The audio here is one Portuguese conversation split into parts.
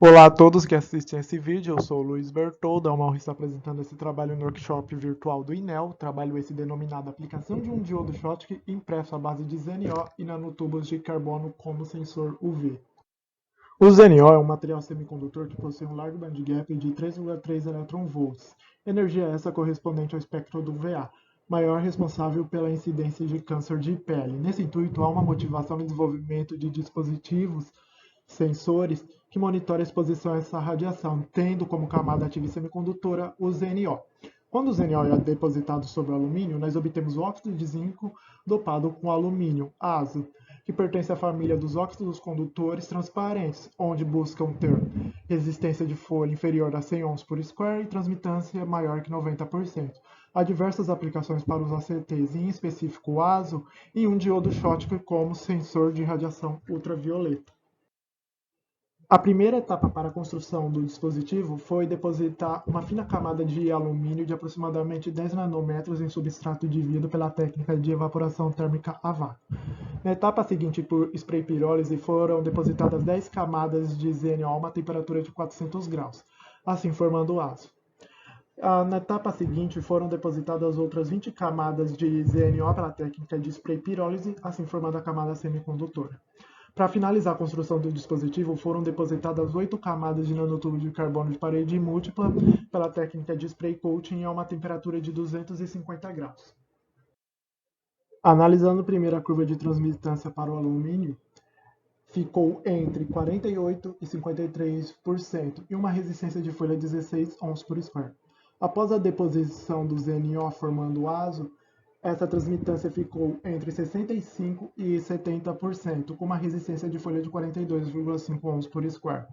Olá a todos que assistem esse vídeo, eu sou o Luiz Bertoldo, é uma honra estar apresentando esse trabalho no workshop virtual do INEL, trabalho esse denominado Aplicação de um diodo Schottky impresso à base de ZNO e nanotubos de carbono como sensor UV. O ZNO é um material semicondutor que possui um largo bandgap de 3,3 eV, energia essa correspondente ao espectro do VA, maior responsável pela incidência de câncer de pele. Nesse intuito, há uma motivação no desenvolvimento de dispositivos sensores que monitoram a exposição a essa radiação, tendo como camada ativa semicondutora o ZNO. Quando o ZNO é depositado sobre o alumínio, nós obtemos o óxido de zinco dopado com alumínio, ASO, que pertence à família dos óxidos condutores transparentes, onde buscam ter resistência de folha inferior a 100 ohms por square e transmitância maior que 90%. Há diversas aplicações para os ACTs, em específico o ASO, e um diodo Schottky como sensor de radiação ultravioleta. A primeira etapa para a construção do dispositivo foi depositar uma fina camada de alumínio de aproximadamente 10 nanômetros em substrato de vidro pela técnica de evaporação térmica a vácuo. Na etapa seguinte, por spray pirólise, foram depositadas 10 camadas de ZNO a uma temperatura de 400 graus, assim formando o aço. Na etapa seguinte, foram depositadas outras 20 camadas de ZNO pela técnica de spray pirólise, assim formando a camada semicondutora. Para finalizar a construção do dispositivo, foram depositadas 8 camadas de nanotubo de carbono de parede múltipla pela técnica de spray coating a uma temperatura de 250 graus. Analisando primeiro a curva de transmitância para o alumínio, ficou entre 48% e 53% e uma resistência de folha 16 ohms por square. Após a deposição do ZNO formando o ASO, essa transmitância ficou entre 65% e 70%, com uma resistência de folha de 42,5 ohms por square.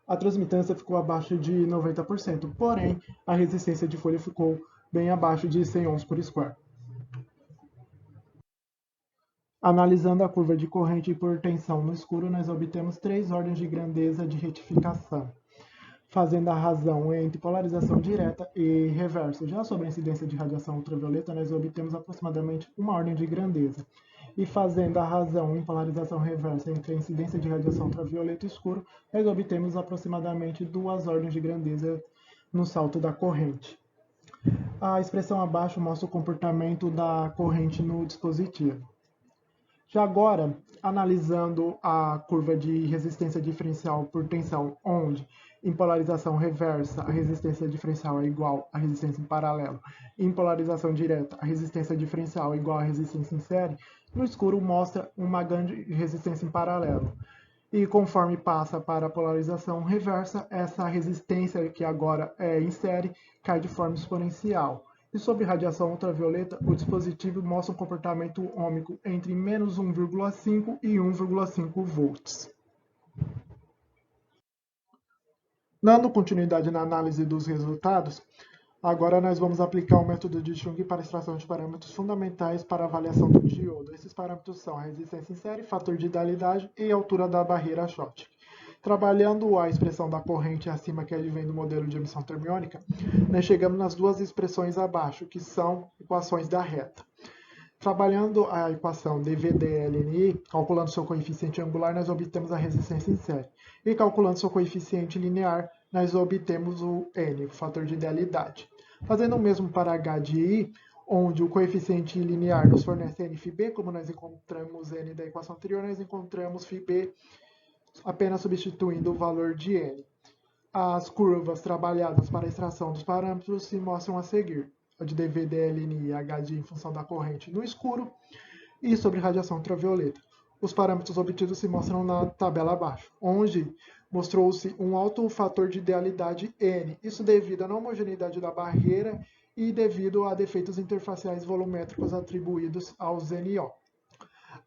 A transmitância ficou abaixo de 90%, porém, a resistência de folha ficou bem abaixo de 100 ohms por square. Analisando a curva de corrente por tensão no escuro, nós obtemos 3 ordens de grandeza de retificação, fazendo a razão entre polarização direta e reversa. Já sobre a incidência de radiação ultravioleta, nós obtemos aproximadamente uma ordem de grandeza. E fazendo a razão em polarização reversa entre a incidência de radiação ultravioleta e escuro, nós obtemos aproximadamente 2 ordens de grandeza no salto da corrente. A expressão abaixo mostra o comportamento da corrente no dispositivo. Já agora, analisando a curva de resistência diferencial por tensão, onde em polarização reversa a resistência diferencial é igual à resistência em paralelo, e em polarização direta a resistência diferencial é igual à resistência em série, no escuro mostra uma grande resistência em paralelo. E conforme passa para a polarização reversa, essa resistência que agora é em série cai de forma exponencial. E sobre radiação ultravioleta, o dispositivo mostra um comportamento ôhmico entre menos 1,5 e 1,5 volts. Dando continuidade na análise dos resultados, agora nós vamos aplicar o método de Chung para a extração de parâmetros fundamentais para a avaliação do diodo. Esses parâmetros são a resistência em série, fator de idealidade e altura da barreira Schottky. Trabalhando a expressão da corrente acima que advém do modelo de emissão termiônica, nós chegamos nas duas expressões abaixo, que são equações da reta. Trabalhando a equação dV/dLNI, calculando seu coeficiente angular, nós obtemos a resistência em série. E calculando seu coeficiente linear, nós obtemos o N, o fator de idealidade. Fazendo o mesmo para H de I, onde o coeficiente linear nos fornece NφB, como nós encontramos N da equação anterior, nós encontramos φB apenas substituindo o valor de N. As curvas trabalhadas para a extração dos parâmetros se mostram a seguir. A de dV/dLNI e H de em função da corrente no escuro e sobre radiação ultravioleta. Os parâmetros obtidos se mostram na tabela abaixo, onde mostrou-se um alto fator de idealidade N, isso devido à não homogeneidade da barreira e devido a defeitos interfaciais volumétricos atribuídos ao ZNO.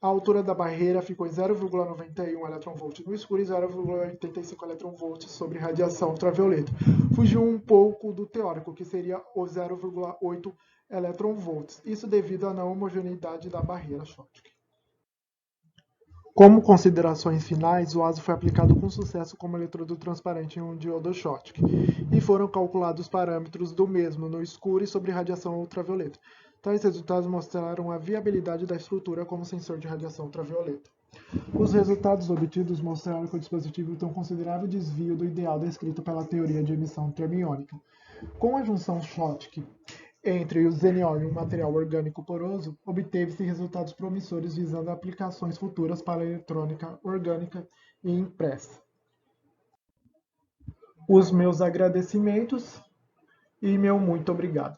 A altura da barreira ficou em 0,91 eV no escuro e 0,85 eV sobre radiação ultravioleta. Fugiu um pouco do teórico, que seria o 0,8 eV. Isso devido à não homogeneidade da barreira Schottky. Como considerações finais, o ASO foi aplicado com sucesso como eletrodo transparente em um diodo Schottky e foram calculados os parâmetros do mesmo no escuro e sobre radiação ultravioleta. Tais resultados mostraram a viabilidade da estrutura como sensor de radiação ultravioleta. Os resultados obtidos mostraram que o dispositivo tem um considerável desvio do ideal descrito pela teoria de emissão termiônica. Com a junção Schottky entre o ZNO e um material orgânico poroso, obteve-se resultados promissores visando aplicações futuras para a eletrônica orgânica e impressa. Os meus agradecimentos e meu muito obrigado.